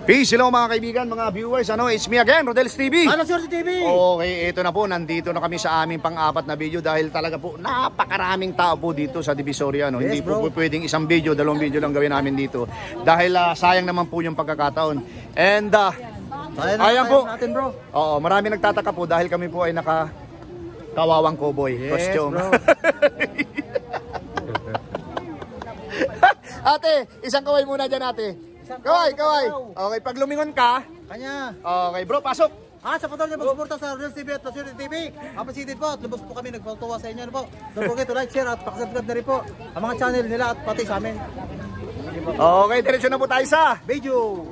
Peace, hello mga kaibigan, mga viewers. It's me again, Rodel's TV. Sir TV. Okay, ito na po, nandito na kami sa aming pang-apat na video dahil talaga po napakaraming tao po dito sa Divisoria. Yes, hindi po pwedeng isang video, dalawang video lang gawin namin dito dahil sayang naman po yung pagkakataon. And ayan po. Natin, bro. Oo, marami nagtataka po dahil kami po ay kawawang cowboy costume. Bro. Ate, isang kaway muna dyan, ate. Kaway. Okay, pag lumingon ka. Kanya. Okay, bro, pasok. Sa patuloy na mag-suporta sa Rodel's TV at Pasuri TV. Appreciated po at lubos po kami nagpatuwa sa inyo po. Don't forget to like, share at pakisubscribe na rin po ang mga channel nila at pati sa amin. Okay, diretso na po tayo sa Video.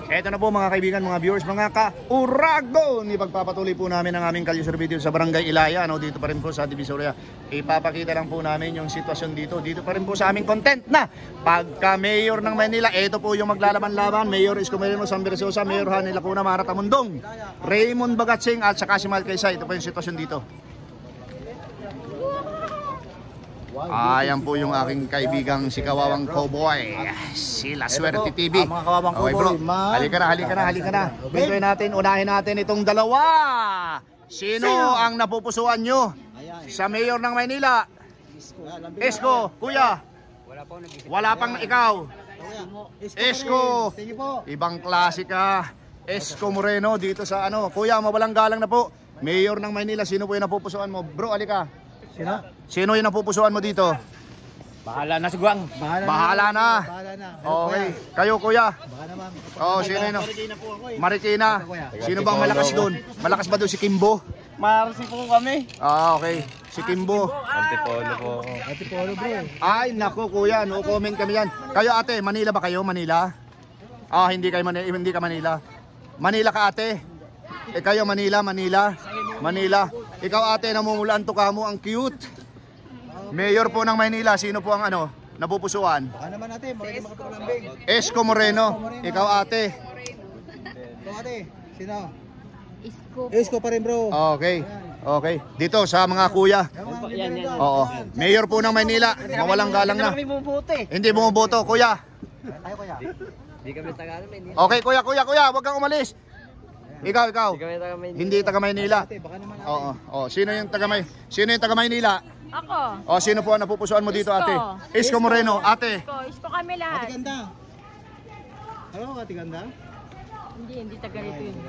Eto na po mga kaibigan, mga viewers, mga ka-uragon. Ipagpapatuloy po namin ang aming Kalyusur video sa Barangay Ilaya, dito pa rin po sa Divisoria. Ipapakita lang po namin yung sitwasyon dito. Dito pa rin po sa aming content na pagka Mayor ng Manila, ito po yung maglalaban-laban. Mayor Isko Moreno, Sam Versosa, Mayor Hanny Lacuna, Mara Tamundong, Raymond Bagatsing at saka si Mal Quezay. Ito po yung sitwasyon dito. Ayan po yung aking kaibigang si Kawawang Cowboy, si La Suerte TV. Mga Kawawang Okay bro, Cowboy, halika na. Pintuin natin, unahin natin itong dalawa. Sino ang napupusuan nyo sa Mayor ng Maynila? Isko, kuya. Wala pang ikaw. Isko, ibang klase ka. Isko Moreno dito sa kuya, mawalang galang na po. Mayor ng Maynila, sino po yung napupusuan mo? Bro, halika. Sino yung napupusuan mo dito? Bahala na si Guang. Bahala na. Okay. Kayo kuya. Baka naman. Sino yun? Marikina. Sino bang malakas doon? Malakas ba doon si Kimbo? Marasi po kami. Okay. Si Kimbo. Antipolo po. Antipolo bro. Ay naku kuya, no comment kami yan. Kayo ate, Manila ba kayo? Manila? Hindi kayo Manila, hindi ka Manila. Manila ka ate? Kayo Manila. Ikaw ate, namumulaan to kamo, ang cute. Mayor po ng Maynila, sino po ang napupusuan? Baka naman natin, makapagulambing. Isko Moreno. Ikaw ate. Ikaw ate, sino? Isko pa rin bro. Okay. Dito sa mga kuya. Oo. Mayor po ng Maynila, mawalang galang na. Hindi bumuboto, kuya. Tayo kuya. Hindi kami taga Maynila. Okay, kuya, wag kang umalis. Ikaw. Hindi taga Maynila. Oo. Sino yung taga Maynila? Ako. Sino po ang napupusuan mo dito, ate? Isko Moreno, ate. Isko kami lahat. Ate Ganda. Ano Ate Ganda? Hindi taga rito yun.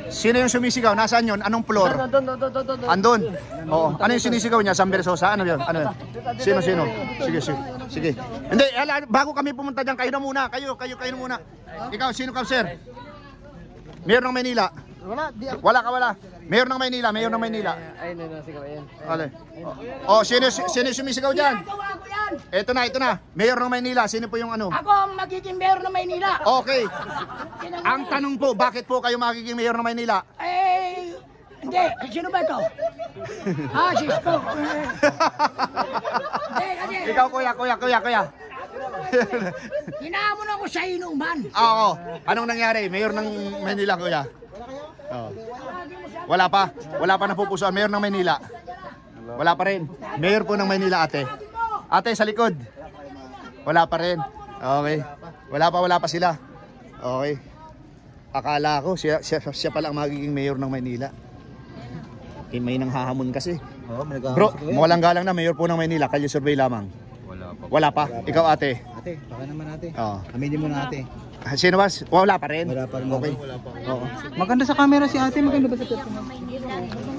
Sino yung sumisigaw? Nasaan yun? Anong floor? Andun. Oo. Ano yung sinisigaw niya? Sam Versosa? Ano yun? Sino? Sige. Hindi, bago kami pumunta dyan, kayo na muna. Kayo na muna. Ikaw, sino ka, sir? Mayor ng Maynila. Wala. Mayor ng Maynila. Ay, nanasigaw yan. Sino sumisigaw dyan? Ito na. Mayor ng Maynila. Sino po yung Ako ang magiging mayor ng Maynila. Okay. Ang tanong po, bakit po kayo magiging mayor ng Maynila? Hindi. Sino ba ito? Si Isko. Ikaw, kuya. Hinahamon ako sa inuman. Oo. Anong nangyari? Mayor ng Maynila, kuya? Wala pa napupusuan. Mayor ng Maynila. Wala pa rin. Mayor po ng Maynila, ate. Ate, sa likod. Wala pa rin. Okay. Wala pa sila. Okay. Akala ko siya pala ang magiging mayor ng Maynila. May nanghahamon kasi. Bro, mawalang galang na mayor po ng Maynila. Kalye survey lamang. Wala pa. Ikaw ate. Ate, baka naman ate. Oo. Aminin mo na ate. Sino ba? Wala pa rin. Okay. Oo. Maganda sa camera si ate, maganda ba sa camera?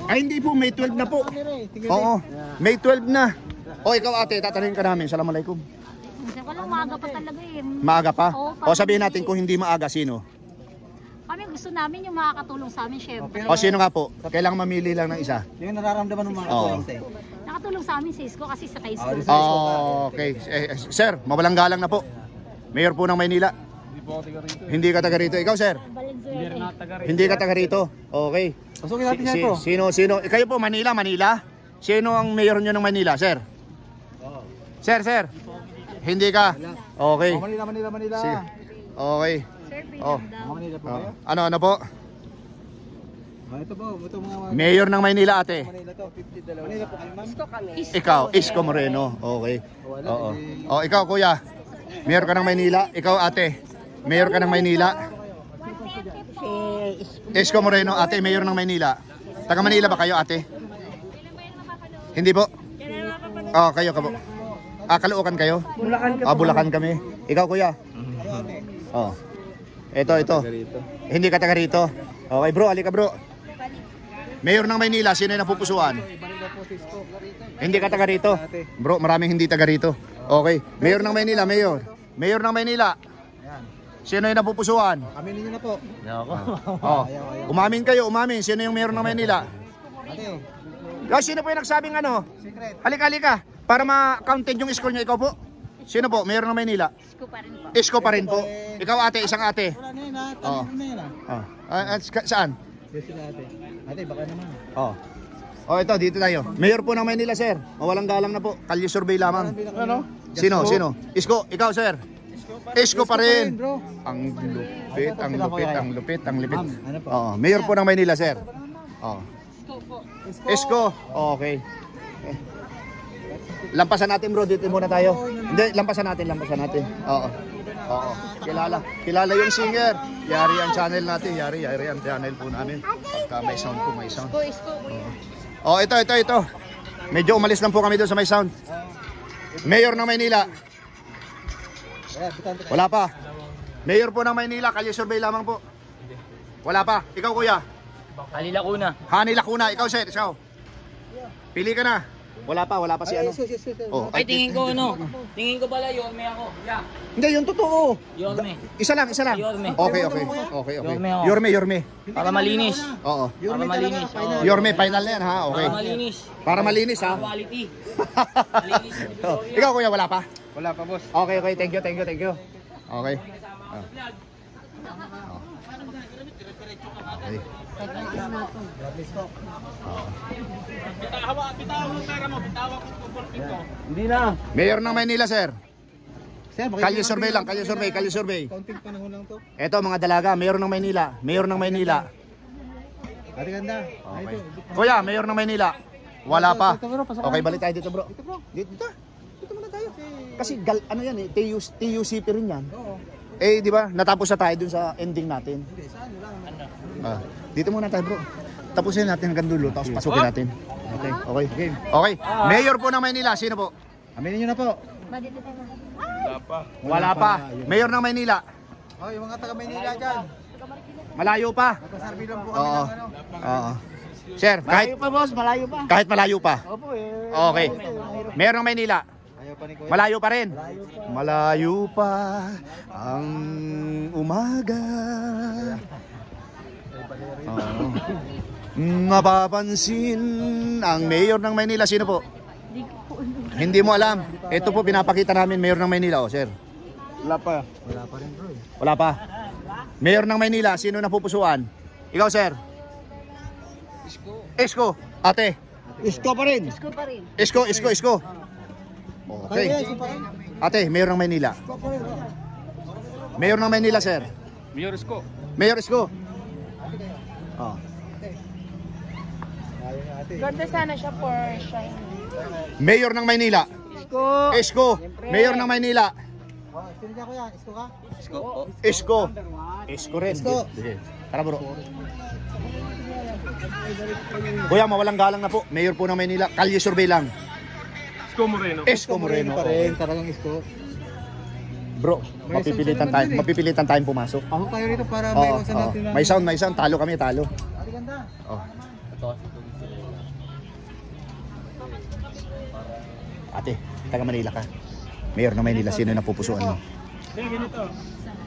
Ay hindi po, May 12 na po. Oo. May 12 na. Ikaw ate, tatanungin ka namin. Assalamualaikum. Walang maaga pa talaga eh. Maaga pa? Oo, Sabihin natin kung hindi maaga, sino? Kami gusto namin yung makakatulong sa amin, syempre. Sino nga po? Kailangan mamili lang ng isa. Yung nararamdaman ng mga katulong sa'yo. Nakatulong sa amin si Isko kasi sa kay Isko. Okay. Sir, mawalang galang na po. Mayor po ng Maynila. Hindi ka taga rito. Ikaw, sir? Hindi ka taga rito. Okay. Pasukin natin yan po. Sino? Kayo po, Manila. Sino ang mayor nyo ng Manila, sir? Sir. Hindi ka? Okay. Manila. Sige. Okay. Sir, Oh. pinanda. Manila po kayo? Ano po? Ito po, ito mga Mayor ng Maynila, ate. Manila to, 52. Manila po kayo, ma'am. Ikaw, Isko Moreno. Okay. Oo. Oh, ikaw, kuya. Mayor ka ng Maynila. Ikaw, ate. Mayor ka ng Maynila. Isko Moreno, ate, Mayor ng Maynila. Taga Manila ba kayo, ate? Hindi po. Oh, kayo ka po. Caloocan kayo? Bulacan kami. Ikaw, kuya. Oh. Ito. Hindi ka taga rito. Okay, bro, halika, bro. Mayor ng Maynila, sino yung napupusuan? Hindi ka taga rito. Bro, maraming hindi taga rito. Okay. Mayor ng Maynila, Mayor. Mayor ng Maynila. Sino yung napupusuan? Aminin niyo na po. Oh. Umamin kayo, umamin. Sino yung Mayor ng Maynila? Ate, Guys, sino po yung nagsabing ano? secret. Halika. Para ma-counted yung score niya. Ikaw po? Sino po? Mayor ng Maynila? Isko pa rin po. Isko pa rin po. Ikaw, ate, isang ate. Wala na yun ha, Oo. tanong na yun ha. Saan? Yes, sila ate. Ate, baka naman. Oh. Oh, ito, dito tayo. Mayor po ng Maynila, sir. Walang galang na po. Kalye survey lamang. Ano? Sino? Isko, ikaw, sir. Isko pa rin. Bro. Ang lupit. Ma'am, ano po? Oo, mayor po ng Maynila, sir. Oh. Isko. Okay. Lampasan natin, bro. Dito muna tayo. Hindi, lampasan natin. Oo. Kilala yung singer. Yari ang channel natin. Yari ang channel po namin. Pagka may sound po, may sound. Oh, ito. Medyo umalis lang po kami doon sa may sound. Mayor ng Maynila. Wala pa. Mayor po ng Maynila, kalye survey lamang po. Wala pa. Ikaw, kuya. Halila kuna. Hani Lacuna, ikaw, sir. Ikaw. Pili ka na. Wala pa si ano. Oh, Ay, tingin ko pala, Yorme ako. Yeah. Hindi, yung totoo. Yorme. Isa lang. Yorme. Okay. Yorme ako. Yorme. Para malinis. Oo. Para malinis. Oo. Yorme, final na yan, ha? Okay. Para malinis. Para malinis, ha? Quality. Oh, ikaw, kuya, wala pa? Wala pa, boss. Okay. Thank you. Okay. Okay. Hindi na. Mayor ng Maynila, sir. Sir, Kalye survey lang, kalye survey. Counting panahon lang to. Eto, mga dalaga, Mayor ng Maynila. Ate ganda. Okay. Kuya, Mayor ng Maynila. Wala pa. Okay, balik tayo dito, bro. Dito muna tayo. Kasi ano yan eh, TUCP rin yan. Eh, di ba? Natapos na tayo dun sa ending natin. Dito muna tayo, bro. Tapusin natin hanggang dulo, tapos pasukin natin. Okay. Mayor po ng Maynila, sino po? Aminin niyo na po. Wala pa. Mayor ng Maynila. Oh, yung mga taga Maynila dyan. Malayo pa. Nagpasurvey lang po kami Oo. ng ano. Oo. Sir, kahit malayo pa. Opo eh. Okay. Mayor ng Maynila. Ayaw pa ni Kuya. Malayo pa rin. Malayo pa ang umaga. Mapapansin ang mayor ng Maynila. Sino po? Hindi mo alam. Ito po pinapakita namin, mayor ng Maynila. Oh, sir. Wala pa rin, bro. Wala pa. Mayor ng Maynila, sino napupusuan? Ikaw, sir. Isko. Ate. Isko pa rin. Isko. Okay. Ate, mayor ng Maynila. Mayor ng Maynila, sir. Mayor Isko. Oh. Ganda sana siya for shine. Mayor ng Maynila. Isko. Mayor ng Maynila. Oh, sino dyan, Kuya? Isko ka? Isko rin. Isko. Sige. Tara, bro. Kuya, mawalang galang na po. Mayor po ng Maynila. Kalye survey lang. Isko Moreno. Pa rin, talagang Isko. Bro, mapipilitan tayong pumasok. Ako tayo rito para may iwasan natin na. May sound. Talo kami. Ate ganda. Oh. Ate, taga Manila ka. Mayor ng Maynila, sino napupusuan mo?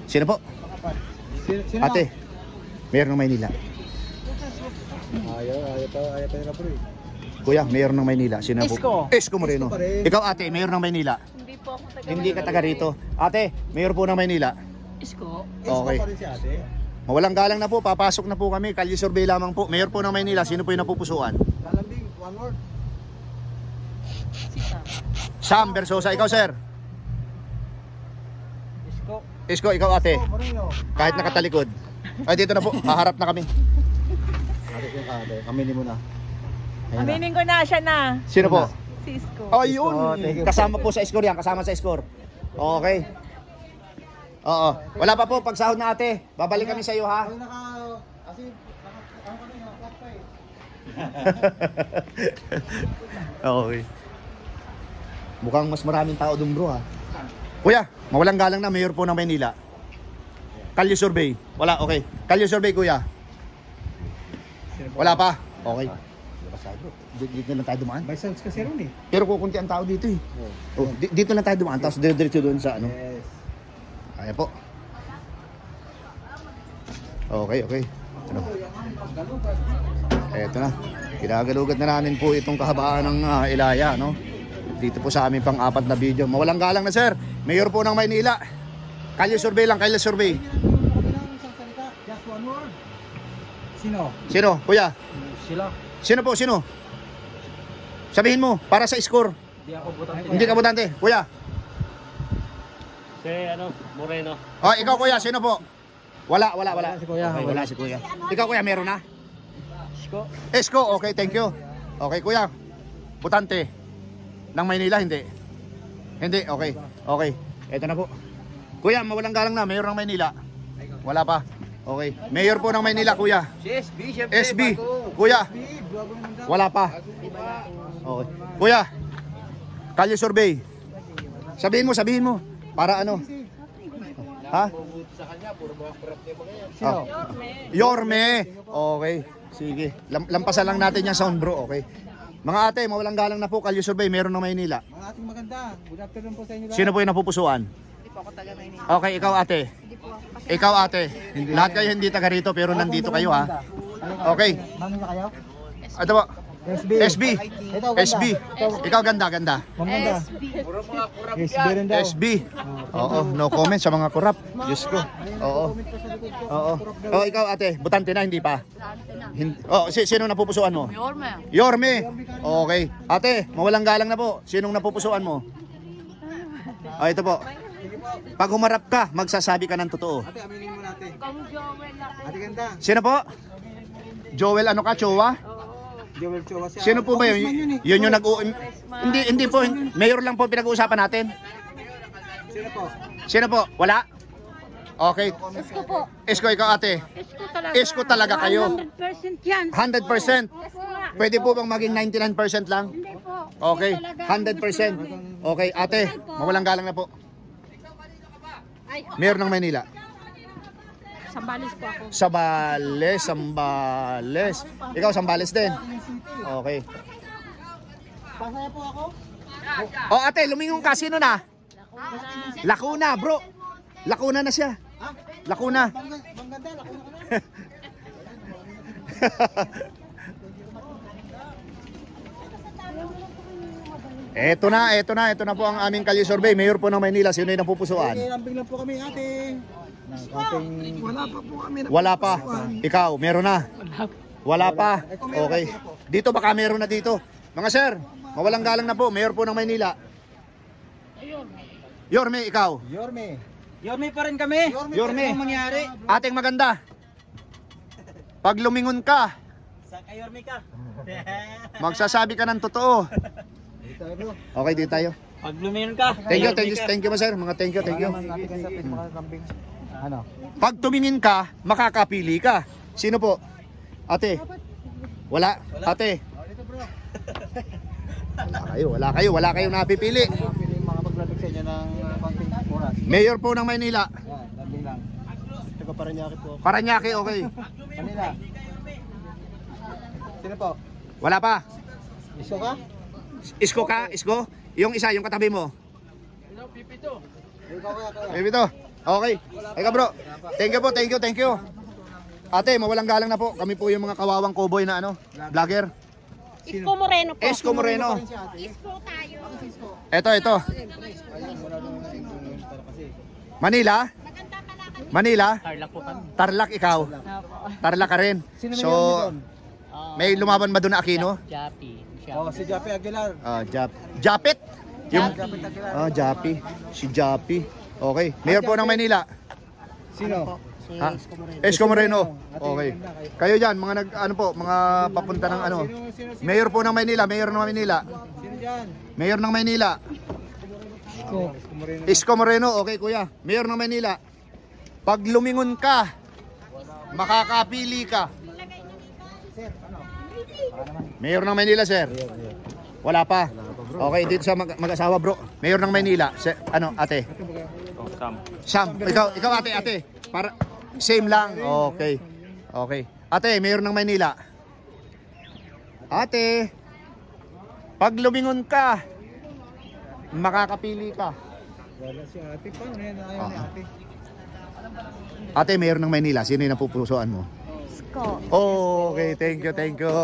Sino po? Sino? Ate, Mayor ng Maynila. Ayaw pa nila, bro. Kuya, Mayor ng Maynila, sino po? Isko Moreno. Isko pa rin. Ikaw, ate, Mayor ng Maynila. Hindi po ako taga Hindi ka taga rito. Ate, Mayor po ng Maynila. Isko. Okay. Isko pa rin si ate. Mawalang galang na po, papasok na po kami. Kalye survey lamang po. Mayor po ng Maynila, sino po yung napupusuan? Lalambing, one word. Sam Versosa, ikaw, sir. Isko, ikaw, ate. Moreno. Kahit nakatalikod. Ay, dito na po, haharap na kami. yung kate. Aminin mo na. Ayun na. Aminin ko na siya na. Sino po? Cisco. Ayun. Thank you. Kasama po sa score yan. Kasama sa score. Okay. Oo. Wala pa po. Pagsahod na ate. Babalik kami sa iyo ha. Ayun kasi, ano kami, naka-clap pa eh. Okay. Mukhang mas maraming tao doon bro ha. Kuya, mawalang galang na mayor po ng Maynila. Kalye survey. Wala, okay. Kalye survey kuya. Wala pa. Okay. Dito na lang tayo dumaan. By sounds kasi ron eh. Pero kukunti ang tao dito eh. Oh, dito lang tayo dumaan. Tapos diretso doon sa ano. Yes. Kaya po. Okay. Ano? Eto na. Kinagalugat na namin po itong kahabaan ng Ilaya, no? Dito po sa aming pang-apat na video. Mawalang galang na sir. Mayor po ng Maynila. Kalye survey lang, kalye survey. Just one word. Sino? Sino? Kuya? Sila. Sino po? Sino? Sabihin mo, para sa score. Hindi ako butante. Hindi ka butante. Kuya? Si Moreno. Oh, ikaw kuya, sino po? Wala. Si Kuya. Okay, wala si kuya. Ikaw kuya, meron na? Cisco. Esko, okay, thank you. Okay, kuya. Butante ng Maynila, hindi. Hindi, okay. Okay. Ito na po. Kuya, mawalang galang na, mayor ng Maynila. Wala pa. Okay. Mayor po ng Maynila, kuya. Si SB, syempre. SB. Kuya. Wala pa. Okay. Kuya. Kalye survey. Sabihin mo. Para ano? Ha? Sino? Yorme. Okay. Sige. Lampasan lang natin yung sound bro. Okay. Mga ate, mawalang galang na po. Kalye survey, meron ng Maynila. Mga ating maganda. Good afternoon po sa inyo lahat. Sino po yung napupusuan? Okay, ikaw ate. Ikaw ate. Lahat kayo hindi taga rito pero nandito kayo ha. Okay. Mami na kayo? Ito po. SB. SB. Ito, ganda. SB. Ikaw ganda. Maganda. SB rin daw. SB. Oo, no comment sa mga korap. Diyos ko. Oo. Oh, ikaw ate, butante na hindi pa. Oh, sino napupusuan mo? Yorme. Okay. Ate, mawalang galang na po. Sinong napupusuan mo? Oh, ito po. Pag humarap ka, magsasabi ka ng totoo. Ate, aminin mo natin. Ate ganda. Sino po? Joel ano ka, Chowa? Joel Chua siya. Sino po ba yun? Yun yung hindi po, mayor lang po pinag-uusapan natin. Sino po? Sino po? Wala? Okay. Isko po. Isko, ikaw ate. Isko talaga kayo. 100% yan. 100%. Pwede po bang maging 99% lang? Hindi po. Okay. 100%. Okay, ate, mawalang galang na po. Mayor ng Maynila. Sambales po ako. Sambales. Ikaw, Sambales din. Okay. Pasaya po ako. Oh, ate, lumingon ka. Sino na? Lacuna, bro. Lacuna na siya. Lacuna. Maganda, lakuna ka na. Ito na po ang aming kalye survey. Mayor po ng Maynila, sino yung napupusuan? Lambing lang po kami ate. Wala pa. Ikaw, meron na? Wala pa. Okay. Dito baka meron na dito. Mga sir, mawalang galang na po. Mayor po ng Maynila. Yorme, ikaw. Yorme. Yorme pa rin kami. Yorme. Ano mangyari? Ating maganda. Pag lumingon ka, Sa Yorme ka. magsasabi ka ng totoo. Dito bro. Okay, dito tayo. Pag lumingon ka. Thank you, sir. Mga thank you. Ate ka sa pit mga lambing. Ano? Pag tumingin ka, makakapili ka. Sino po? Ate. Wala. Ate. Wala kayo napipili. Pili mga paglabig sa inyo ng konting oras. Mayor po ng Maynila. Yan, lambing lang. Taga Paranaque po. Paranaque, okay. Kanila. Sino po? Wala pa. Iso ka? Isko ka? Isko? Yung isa, yung katabi mo. Ikaw kaya. Maybe to. Okay. Eka bro. Thank you. Ate, mawalang galang na po. Kami po yung mga kawawang cowboy na vlogger. Isko Moreno po. Isko Moreno. Isko tayo. Ito. Manila? Manila? Tarlac po kami. Tarlac ikaw. Tarlac ka rin. So, may lumaban ba doon na Aquino? Japi. Oh, si Japi Aguilar. Japit? Yung Japi Aguilar. Japi. Si Japi. Okay. Mayor po ng Maynila. Sino? Si Ha? Isko Moreno. Isko Moreno. Okay. Kayo dyan, mga mga papunta ng ano. Mayor po ng Maynila, Mayor ng Maynila. Sino dyan? Mayor ng Maynila. Isko. Isko Moreno, okay kuya. Mayor ng Maynila. Pag lumingon ka, makakapili ka. Mayor ng Maynila, sir. Wala pa. Okay, dito sa mag-asawa, bro. Mayor ng Maynila, ano, ate? Sam. Ikaw ate. Para same lang. Okay. Okay. Ate, Mayor ng Maynila. Ate, pag lumingon ka, makakapili ka. Wala si ate. Paano yan? Ayaw ni ate. Ate, Mayor ng Maynila, sino yung napupusuan mo? Isko. Okay, thank you.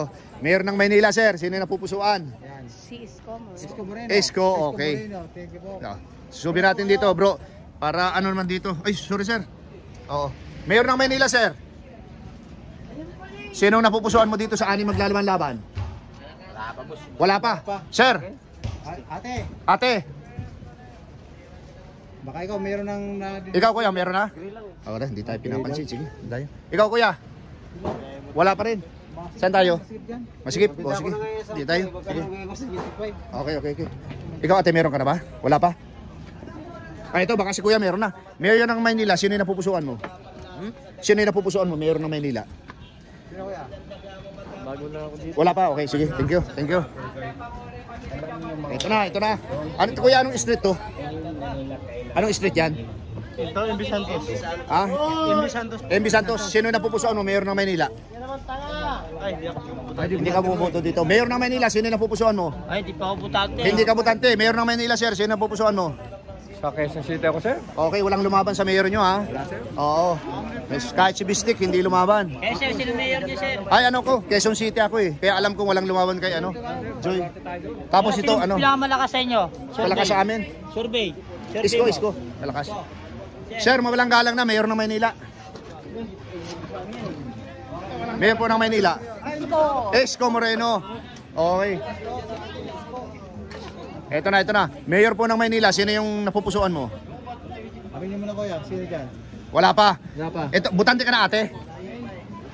Mayor ng Maynila, sir, sino yung napupusuan? Yan. Si Isko Moreno. Isko Moreno. Isko, okay. Moreno. Thank you po. Subi natin dito, bro. Para ano naman dito. Ay, sorry, sir. Oo. Mayor ng Maynila, sir. Sino ang napupusuan mo dito sa anim maglalaban-laban? Wala pa. Sir, Ate, ate, baka ikaw meron ng... ikaw kuya, meron na? Wala, hindi tayo pinapansin. Sige, tayo. Ikaw kuya, wala pa rin. Saan tayo? Masigip? O, sige. Hindi tayo. Sige. Okay. Ikaw ate, meron ka na ba? Wala pa? Ay, ito, baka si kuya meron na. Mayor ng Maynila, sino yung napupusuan mo? Sino yung napupusuan mo, Mayor ng Maynila? Sino kuya? Wala pa, okay, sige. Thank you. Ito na. Ano ito kuya, anong street to? Anong street yan? Ito, MB Santos. Ha? MB Santos. MB Santos, sino yung napupusuan mo, Mayor ng Maynila? Ay, hindi ako pupunta. Hindi ka bumuboto dito. Mayor ng Maynila, sino yung napupusuan mo? Ay, hindi pa ako putante. Hindi ka butante. Mayor ng Maynila, sir, sino yung napupusuan mo? Sa Quezon City ako, sir. Okay, walang lumaban sa mayor nyo, ha? Wala, sir. Oo. Kahit si Bistik, hindi lumaban. Eh, sir, sino mayor niyo, sir? Ay, ano ko, Quezon City ako eh. Kaya alam kong walang lumaban kay ano, Joy. Tapos ito, ano, Pinakamalakas sa inyo? malakas sa amin. Survey. Isko. Malakas. Sir, mawalang galang na, Mayor ng Maynila. Mayor po ng Maynila. Isko Moreno. Okay. Ito na. Mayor po ng Maynila, sino yung napupusuan mo? Sabi niyo muna kuya, sino dyan? Wala pa. Wala pa. Ito, butante ka na ate?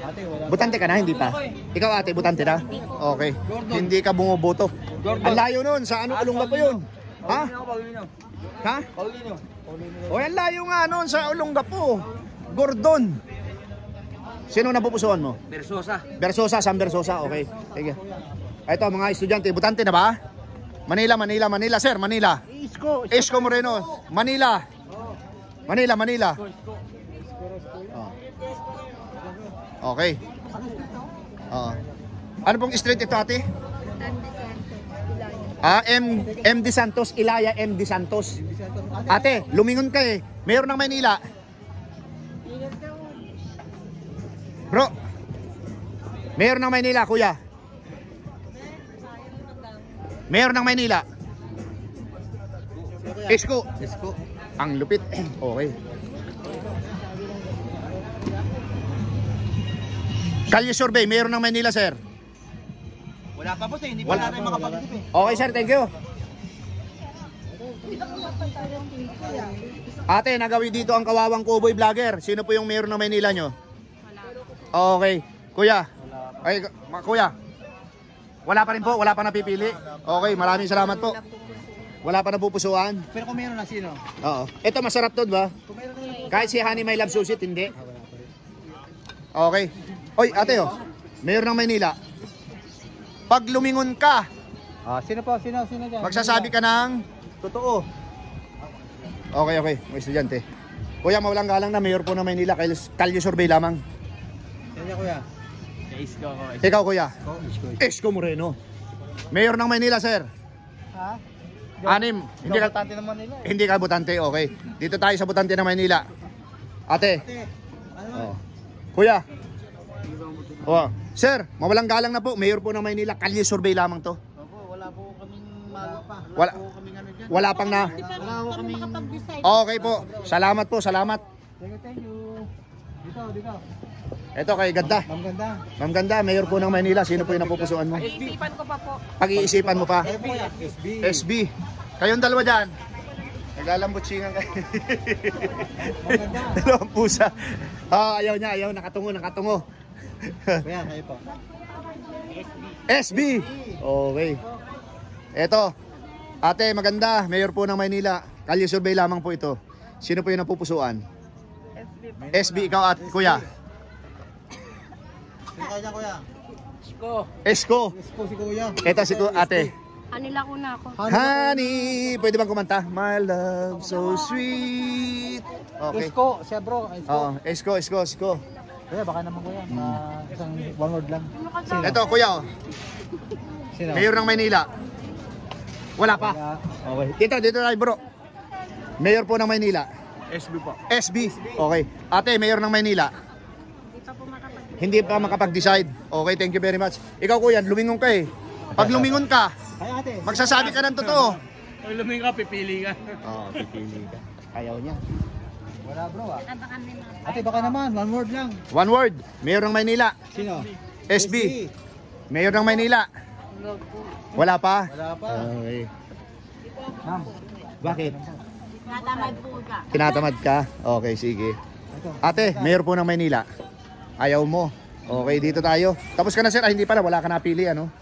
Ate, wala. Butante ka na, hindi pa? Ikaw ate, butante na? Okay. Hindi ka bumuboto. Ang layo nun, sa ano Olongapo yun? Ha? Ha? O yan layo nga nun, sa Olongapo. Gordon. Sino napupusuan mo? Versosa, San Versosa, okay. Sige. Ito, mga estudyante, butante na ba? Manila, sir, Manila. Isko Moreno, Manila. Oh. Okay. Ano pong street ito, ate? MD Santos, Ilaya MD Santos. Ate, lumingon ka eh. Mayor ng Maynila. Bro. Mayor ng Maynila, kuya. Mayor ng Maynila. Isko. Ang lupit. Okay. Kalye survey, Mayor ng Maynila, sir. Wala pa po, sir. Hindi pa natin makapag-isip eh. Okay, sir, thank you. Ate, nagawi dito ang kawawang Cowboy Vlogger. Sino po yung Mayor ng Maynila nyo? Okay. Kuya. Ay, kuya. Wala pa rin po, wala pa napipili. Okay, maraming salamat po. Wala pa napupusuan. Pero kung meron na sino? Oo. Ito masarap to, ba? Kahit si Honey My Love Susit, hindi. Okay. Oy, ate oh. Mayor ng Maynila. Pag lumingon ka, Sino po? Sino dyan? magsasabi ka ng totoo. Okay. Mga estudyante. Kuya, mawalang galang na Mayor po ng Maynila. Kalye survey lamang. Sino dyan, kuya? Isko ako. Ikaw, kuya. Isko Moreno. Mayor ng Maynila, sir. Ha? Anim. Hindi ka, Butante naman nila. hindi ka butante. Okay. Dito tayo sa butante ng Maynila. Ate. Ano? Oh. Kuya. Oh. Sir, mawalang galang na po. Mayor po ng Maynila. Kalye survey lamang to. Opo, wala po kaming malo pa. Wala. po kaming ano dyan. Wala pang na. Wala po kaming... Okay po. Salamat po. Salamat. Thank you. Dito. Ito kay Ganda. Ma'am ganda. Ma'am Ganda, Mayor po ng Maynila. Sino po yung napupusuan mo? Iisipan ko pa po. Pag-iisipan mo pa. SB. SB. Kayong dalawa dyan. Naglalambutsingan kayo. Maganda. Dalawang pusa. Ah, ayaw niya, ayaw. Nakatungo. Kuya, kayo po. SB. Okay. Eto. Ate, maganda. Mayor po ng Maynila. Kalye survey lamang po ito. Sino po yung napupusuan? SB, ikaw at kuya. Sino kayo dyan, kuya? Esko. Isko si kuya. Eto si ate. Kanila ko na ako. Honey, pwede bang kumanta? My love so sweet. Okay. Isko, siya bro. Isko. Oo, Esko. Kuya, baka naman kuya. Isang one word lang. Eto, kuya. Oh. Sino? Mayor ng Maynila. Wala pa. Okay. Dito tayo bro. Mayor po ng Maynila. SB po. SB. Okay. Ate, Mayor ng Maynila. Hindi pa makapag-decide. Okay, thank you very much. Ikaw kuya, lumingon ka eh. Pag lumingon ka, Ay, ate. magsasabi ka ng totoo. Pag luming ka, pipili ka. Oo, pipili ka. Ayaw niya. Wala bro ah. Baka may mga Ate, baka naman. One word lang. One word. Mayor ng Maynila. Sino? SB. Mayor ng Maynila. Wala pa? Wala pa. Okay. Ma'am. Bakit? natamad po ka. Tinatamad ka? Okay, sige. Ate, Mayor po ng Maynila. Ayaw mo. Okay, dito tayo. Tapos ka na sir. Ay, hindi pala. Wala ka napili, ano?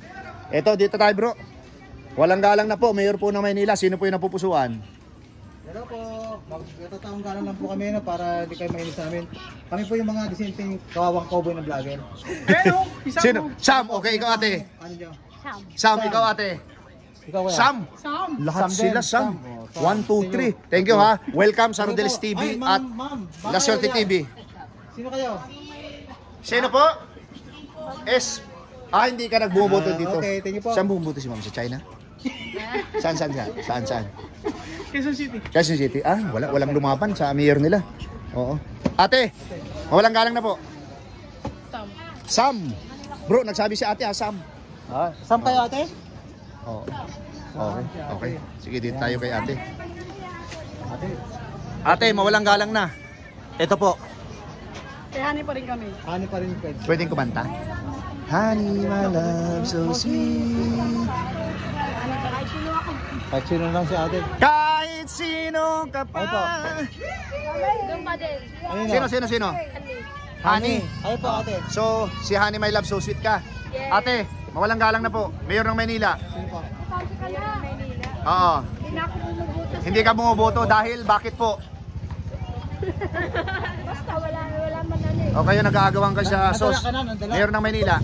Eto, dito tayo bro. Walang galang na po. Mayor po ng Maynila. Sino po yung napupusuan? Hello po. Magtataong galang lang po kami na para di kayo mainis sa amin. Kami po yung mga disenteng kawawang cowboy na vlogger. Sino? Sam. Okay, ikaw ate. Ano dyan? Sam, ikaw ate. Ikaw kuya. Sam. Lahat sila Sam. 1, 2, 3. Thank you ha. Welcome sa Rodelis TV at La Suerte TV. Sino kayo? Sino po? S. Ah, hindi ka nagbumoto dito. Okay, thank you po. Saan bumuboto si ma'am? Sa China? Saan? Quezon City. Quezon City. Ah, walang lumaban sa mayor nila. Oo. Ate, walang galang na po. Sam. Bro, nagsabi si ate ha, Sam. Sam kayo ate? Oo. Okay. Sige, dito tayo kay ate. Ate. Ate, mawalang galang na. Ito po. Kayani pa rin kami. Hani pa rin pwede. Pwedeng kumanta? Honey, my love so sweet. Kahit sino lang si ate. Kahit sino ka pa. Ay po. Doon pa din. Ayun, Sino? Honey. Ay po ate. So, si Honey, my love so sweet ka. Yes. Ate, mawalang galang na po. Mayor ng Maynila. Sino po? Kasi ka na. Maynila. Oo. Hindi na ako bumubuto. Hindi ka bumuboto dahil bakit po? Basta wala man ano eh. O kayo nag-aagawan ka sa Nandala SOS. ka na, nandala. Mayor ng Maynila.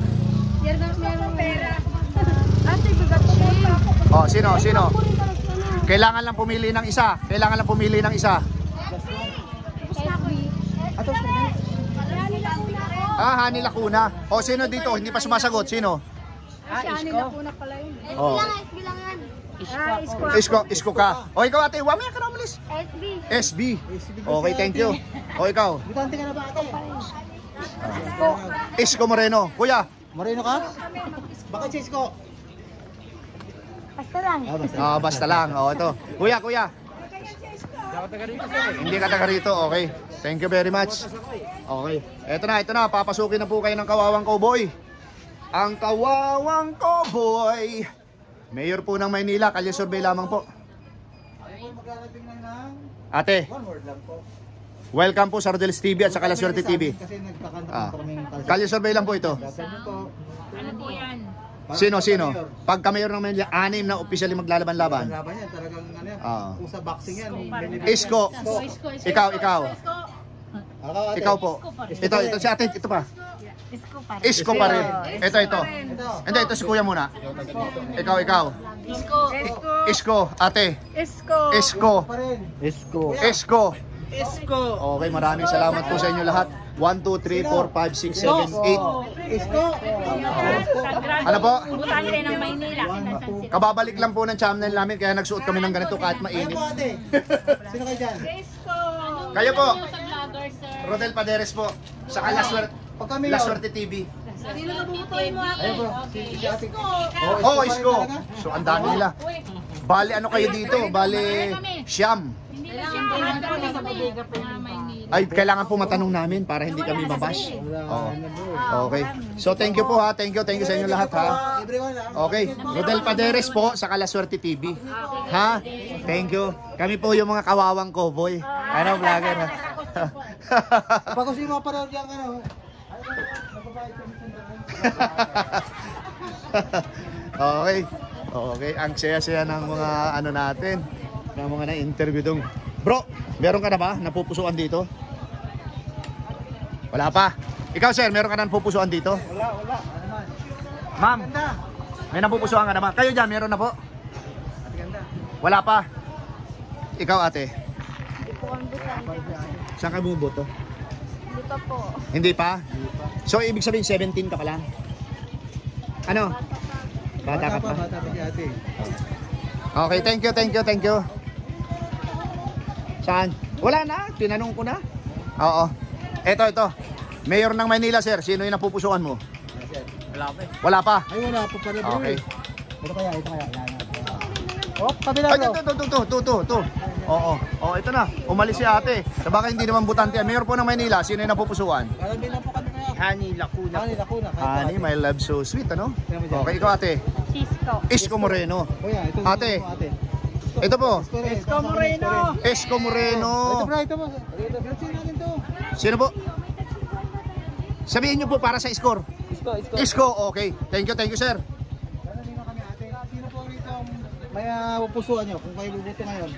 Meron pera. Ate, bigat ko ako. O, sino? Kailangan lang pumili ng isa. Ato, Honey Lacuna. O, sino dito? Hindi pa sumasagot. Sino? Ani na po na pala yun. O, Isko ka. O, ikaw ate. Wamaya ka na umalis. SB. Okay, thank you. O, ikaw. butante ka na ba ate? Isko Moreno. Kuya. Moreno ka? Bakit si Isko? Basta lang. Basta lang. O, ito. Kuya. Hindi ka taga rito. Okay. Thank you very much. Okay. Ito na. Papasukin na po kayo ng Kawawang Cowboy. Ang Kawawang Cowboy. Mayor po ng Maynila. Kalye survey lamang po. Maglalaping lang ng Ate, one word lang po. welcome po sa Rodelis TV at sa La Suerte TV. Kasi nagkakanta Ah. po kaming kalsada. Kalye survey lang po ito. Ganun po. Ano po yan? Sino? Pagka mayor ng Maynila, 6 na officially maglalaban-laban. Laban yan, talagang ano yan. Ah. Kung sa boxing yan. Isko. Ikaw. Ate. Ikaw po. Ito si ate. Ito pa. Isko pa rin. Ito. Hindi, ito si kuya muna. Ikaw. Isko. Ate. Isko. Pa rin. Isko. Okay, maraming salamat po sa inyo lahat. 1, 2, 3, 4, 5, 6, 7, 8. Isko. Ano po? Butan rin ng Maynila. Kababalik lang po ng channel namin kaya nagsuot kami ng ganito kahit Kayo mainit. po ate. Sino kayo dyan? Kayo po. Sa vlogger, sir. Rodel Paderes po. Sa Pagka mayor. La Suerte TV. Sino na bubutoy mo ako? Ayun po. Si ate. Oh, pa rin Isko. talaga? So, ang dami nila. Bali, ano kayo dito? Bali, Siyam. Hindi na siya. Hindi na sa bodega pa ng Maynila. Ay, kailangan po matanong namin para hindi kami mabash. Oo. Okay. So, thank you po ha. Thank you sa inyo lahat ha. Okay. Rodel Paderes po sa Kalaswerte TV. Ha? Thank you. Kami po yung mga kawawang cowboy. Ano, vlogger ha? Pag kasi mga parang yan, ano, Okay. Okay. Ang saya-saya ng mga ano natin. Ng mga na-interview dong. Bro, meron ka na ba napupusuan dito? Wala pa. Ikaw sir, meron ka na napupusuan dito? wala. Ma'am, may napupusuan ka naman. Kayo dyan, meron na po? Wala pa. Ikaw ate, Hindi po kami butante kasi. saan ka bumuboto? Hindi pa po. Hindi pa? So, ibig sabihin 17 ka pa lang? Ano? Bata ka pa? Bata pa si ate. Okay, thank you. Saan? Wala na, tinanong ko na. Oo. Ito. Mayor ng Maynila, sir. Sino yung napupusuan mo? Wala pa. Ay, wala po pala bro. Okay. Ito kaya. Oh, kabila Ay, bro. ito. Oo. Oh, ito na. Umalis si ate. Sabaka hindi naman butante. Mayor po ng Maynila, sino yung napupusuan? Alam din na po kami kaya. Hani, Lacuna. Lacuna. Honey, my love so sweet, ano? Okay, ikaw ate. Cisco. Isko Moreno. Kuya, ito. Ate. Ito po. Esco Moreno. Isko Moreno. Ito po. Blessing natin to. Sino po? Sabihin niyo po para sa score. Isko, okay. Thank you, sir. Ano din kami ate? Sino po rito ang may pupusuan nyo kung kayo bubuto ngayon?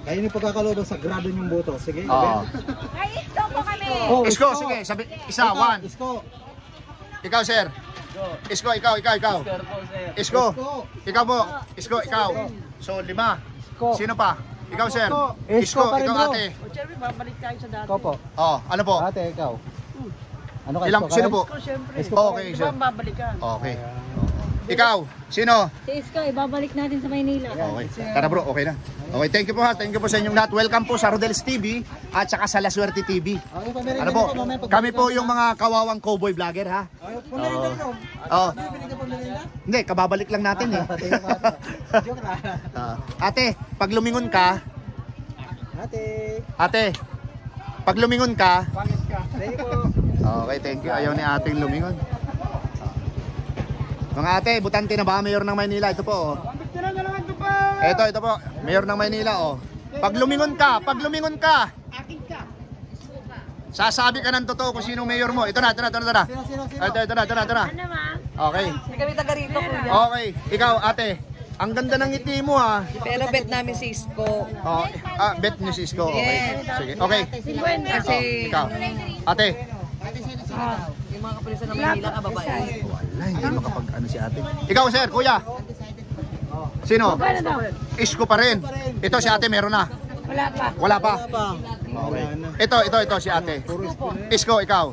Kayo yung pagkakaloob sa grado yung boto. Sige. Oo. Ay, Cisco po kami. Oh, Isko, sige. Sabi, isa, one. Isko. Ikaw, sir. Isko, ikaw. Isko. Ikaw po. Isko, ikaw. So, 5. Sino pa? Ikaw, sir. Isko pa rin, ikaw, bro. ate. Siyempre, babalik tayo sa dati. Ikaw po. Oh, ano po? Ate, ikaw. Ano ka? Ilang, Isko ka sino rin? po? Isko, siyempre. Isko. Okay, Di sir. ba ang babalikan? Okay. Ikaw, sino? Si Cisco, ibabalik natin sa Maynila. Okay. Tara bro, okay na. Okay, thank you po ha. Thank you po sa inyong lahat. Welcome po sa Rodel's TV at saka sa La Suerte TV. Okay, pamirin Ano po? Kami po yung mga kawawang cowboy vlogger ha. Oh. Hindi, kababalik lang natin eh. Joke lang. Ate, pag lumingon ka, Ate. pag lumingon ka, Pangit ka. Thank you. okay, thank you. Ayaw ni ating lumingon. Mga ate, butante na ba? Mayor ng Maynila. Ito po. Oh. Ito po. Mayor ng Maynila. Oh. Pag lumingon ka. Sasabi ka ng totoo kung sino mayor mo. Ito na. Sino? Ito na. Ano ma? Okay. Hindi kami taga rito, kuya. Okay. Ikaw, ate. Ang ganda ng ngiti mo ha. Pero bet namin si Isko. Oh, bet ni Cisco. Okay. Sige. Okay. Kasi Oh, ikaw. Ate. yung mga kapulisan ng Manila, kababae. Wala, hindi makapag ano si ate. Ikaw, sir, kuya. Sino? Isko pa rin. Ito si ate meron na. Wala pa. Okay. Ito si ate. Isko, ikaw.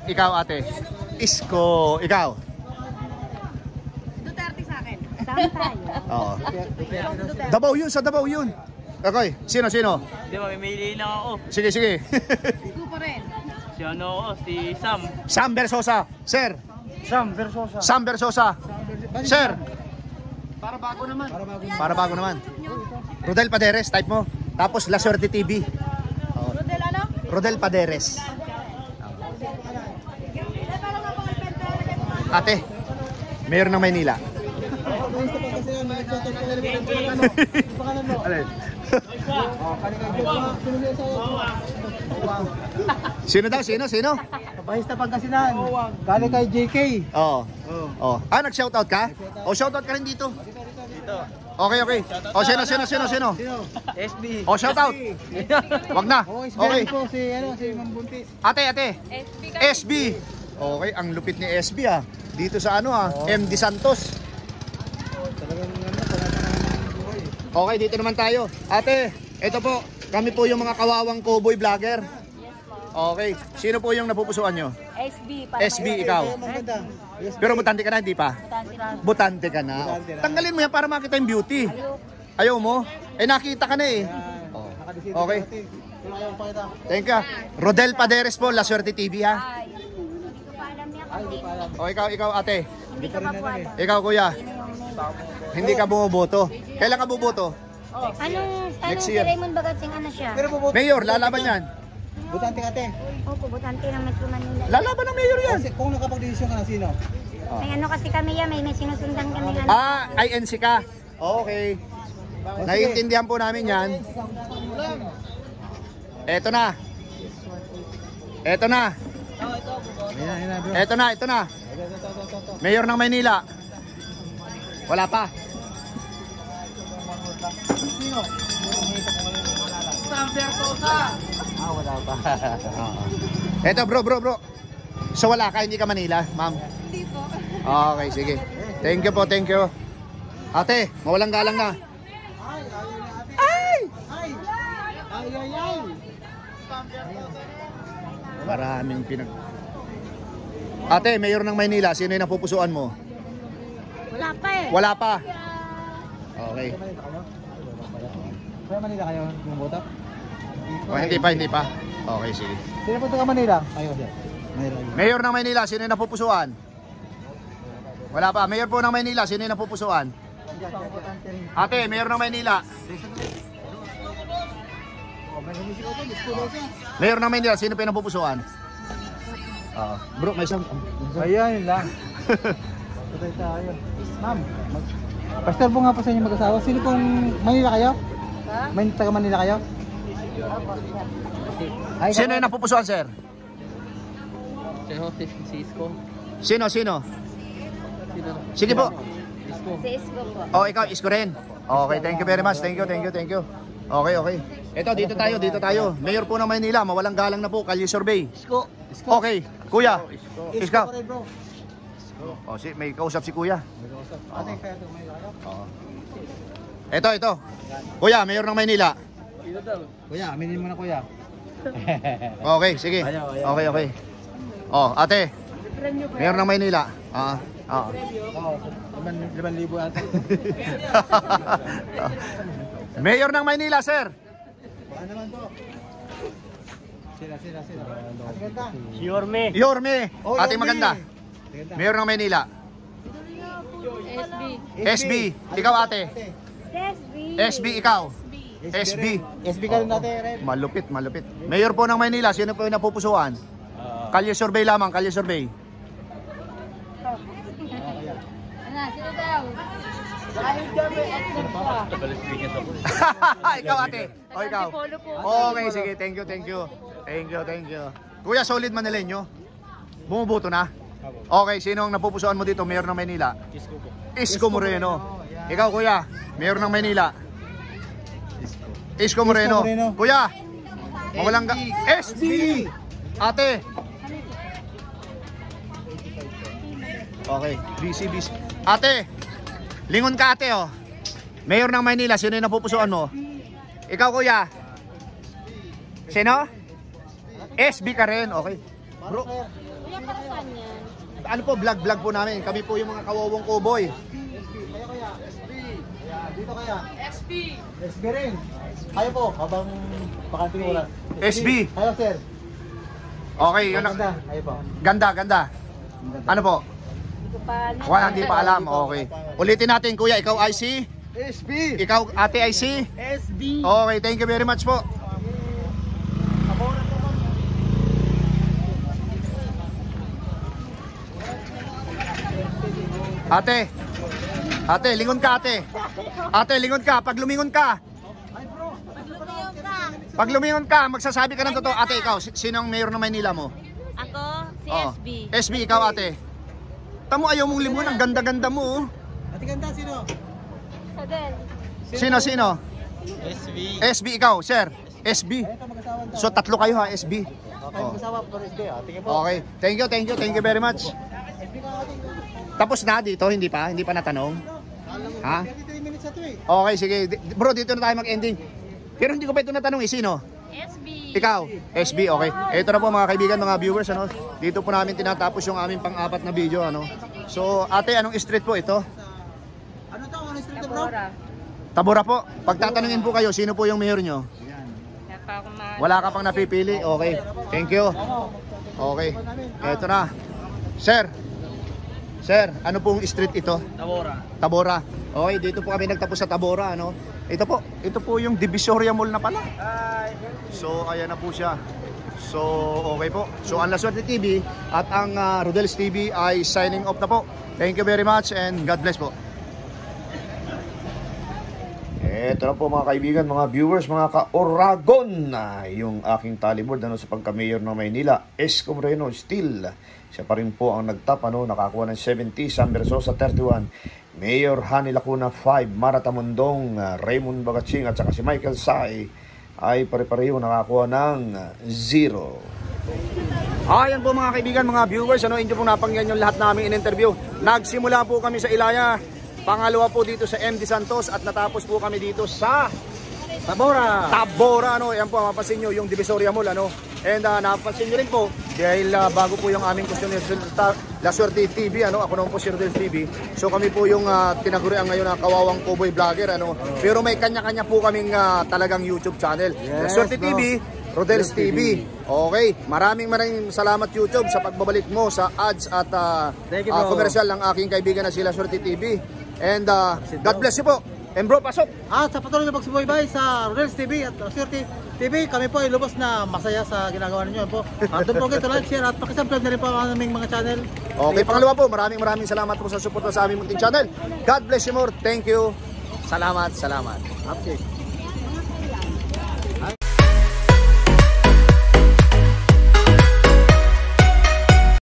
Ikaw, ate. Isko, ikaw. Duterte sa akin. Saan tayo? Oo. Davao yun. Okay, sino? Di ba, may lang ako. Sige. Isko pa rin. Si si Sam. Sam Versosa. Sir. Sam Versosa. Sir. Para bago naman. Rodel Paderes, type mo. Tapos La Suerte TV. Rodel ano? Rodel Paderes. Ate, mayor ng Maynila. Alin? Sino daw? Sino? Pahista Pangasinan. Galing kay JK. Oo. Oh. Nag-shoutout ka? O, shoutout ka rin dito. Okay. O, sino? SB. O, shoutout. Wag na. Okay. Po si Mambuntis. Ate. SB. Okay, ang lupit ni SB ah. Dito sa MD Santos. Okay, dito naman tayo. Ate, ito po. Kami po yung mga kawawang cowboy vlogger. Okay. Sino po yung napupusuan nyo? SB. SB, ikaw. Maganda. Pero butante ka na, hindi pa? Butante ka na. Tanggalin mo yan para makita yung beauty. Ayaw mo? Nakita ka na eh. Okay. Thank you. Rodel Paderes po, La Suerte TV ha. O ikaw ate. Ikaw kuya. Hindi ka bumuboto. Kailan ka buboto? Anong Next year. si Raymond Bagatsing ano siya? Mayor, lalaban yan. Butante ka, ate. Opo, butante ng Metro Manila. Lalaban ng mayor yan. Kasi kung nakapag-desisyon ka na sino? May ano kasi kami yan, may sinusundan kami. Ano. Ah, INC ka. Okay. Naiintindihan po namin yan. Eto na. Eto na. Ayan, bro. Eto na, ito na. Mayor ng Maynila. Wala pa. Sino? Wala pa. Eto bro. So wala ka, hindi ka Manila, ma'am? Hindi po. Okay, sige. Thank you po, thank you. Ate, mawalang galang na. Ay! Maraming pinag... Ate, mayor ng Maynila, sino yung napupusuan mo? Wala pa eh. Wala pa. Okay. Kaya Manila kayo yung boto? Oh, hindi pa. Okay, sige. Sino punta ka Manila? Kayo, sir. Mayor ng Maynila, sino yung napupusuan? Wala pa. Mayor po ng Maynila, sino yung napupusuan? Ate, mayor ng Maynila. Mayor ng Maynila, sino pa yung napupusuan? Bro, may isang... Ayan lang. Patay tayo. Ma'am, pastor po nga po sa inyo mag-asawa. Sino pong Manila kayo? May taga Manila kayo? Sino yung napupusuan, sir? Si Jose Francisco. Sino? Sino? Sige po. Isko. Si Isko po. Oh, ikaw, isko rin. Okay, thank you very much. Thank you. Okay. Ito, dito tayo. Mayor po ng Maynila, mawalang galang na po, Kalye Survey. Isko. Okay, kuya. Isko. pa rin, bro. Oh, may kausap si kuya. Ate, kaya ito Manila kayo? Ito. Kuya, mayor ng Maynila. Kuya, aminin mo na kuya. Okay, sige. Okay. Oh, ate. Mayor ng Maynila. Oo, 5,000 ata. Mayor ng Maynila, sir. Baka naman po. Sila. Ate ganda. Yorme. Oh, Ate Yorme. maganda. Mayor ng Maynila. SB. Ikaw, ate. SB, ikaw. SB. SB ka rin dati, Red. Malupit. Mayor po ng Maynila, sino po yung napupusuan? Kalye Survey lamang, Kalye Survey. Sino daw? Ikaw, ate. O, ikaw. Okay, sige. Thank you. Kuya, solid Manileño. Bumuboto na? Okay, sino ang napupusuan mo dito, mayor ng Maynila? Isko Moreno. Ikaw, kuya, mayor ng Maynila. Isko Moreno. Kuya, mawalang SB. Ate. Okay, busy. Ate, lingon ka, ate, oh. Mayor ng Maynila, sino yung napupusuan mo? Ikaw, kuya. Sino? SB ka rin, okay. Bro, Kuya, pakasaan yan? ano po, vlog po namin. Kami po yung mga kawawang kuboy. Kaya, SB. Dito kaya. SB rin. Kayo po, habang bakante wala. SB. Kayo, sir. Okay, yun ang... Ganda. Kayo po. Ganda. Ano po? Wala. Hindi pa alam. Okay. Ulitin natin, kuya. Ikaw IC? SB. Ikaw ate IC? SB. Okay, thank you very much po. Ate, lingon ka, ate. Ate, lingon ka. Pag lumingon ka, magsasabi ka ng totoo. Ate, ikaw, sino ang mayor ng Maynila mo? Ako, si Oh. SB. SB, ikaw, ate. Tamo, ayaw mong limon. Ang ganda-ganda mo, oh. Ate ganda, sino? Sadel. Sino? SB, ikaw, sir. SB. Ito mag-asawa daw. So, tatlo kayo, ha, SB. Okay, mag-asawa po SB. Tingin po. Okay. Thank you very much. SB ka ate. Tapos na dito, hindi pa natanong. Ha? 33 minutes na to eh. Okay, sige. Bro, dito na tayo mag-ending. Pero hindi ko pa ito natanong, sino? SB. Ikaw, SB, okay. Ito na po mga kaibigan, mga viewers, ano. Dito po namin tinatapos yung aming pang-apat na video, ano. So, ate, anong street po ito? Ano to? Ano street to, bro? Tabora po. Pagtatanungin po kayo, sino po yung mayor nyo? Wala ka pang napipili? Okay. Thank you. Okay. Ito na. Sir, ano pong street ito? Tabora. Okay, dito po kami nagtapos sa Tabora, ano. Ito po yung Divisoria Mall na pala. So, ayan na po siya. So, okay po. So, ang La Suerte TV at ang Rodel's TV ay signing off na po. Thank you very much and God bless po. Ito na po mga kaibigan, mga viewers, mga ka-Oragon, yung aking tallyboard sa pagka-mayor ng Maynila, Isko Moreno still. Siya pa rin po ang nagtap, nakakuha ng 70, Sam Versosa 31, Mayor Hani Lacuna 5, Marata Mundong, Raymond Bagatsing at saka si Michael Sai ay pare-pareho nakakuha ng 0. Ayan po mga kaibigan, mga viewers, inyo pong napangyan yung lahat namin in-interview. Nagsimula po kami sa Ilaya, pangalawa po dito sa MD Santos at natapos po kami dito sa Tabora. Ayan po, mapapansin nyo yung Divisoria Mall, And napapansin nyo rin po, dahil bago po yung aming question La Suerte TV, ako naman po si Rodel's TV. So kami po yung tinagurian ngayon na kawawang cowboy vlogger, Pero may kanya-kanya po kaming talagang YouTube channel. La Suerte TV, Rodel's TV. Okay, maraming salamat YouTube sa pagbabalik mo sa ads at komersyal ng aking kaibigan na si La Suerte TV. And God bless you po. And bro, pasok! At sa patuloy na pagsubaybay sa Rodel's TV at Suerte TV, kami po ay lubos na masaya sa ginagawa ninyo po. Don't forget to like, share at pakisubscribe na rin po ang aming mga channel. Okay, pangalawa po, maraming salamat po sa suporta sa aming munting channel. God bless you more. Thank you. Salamat. Okay.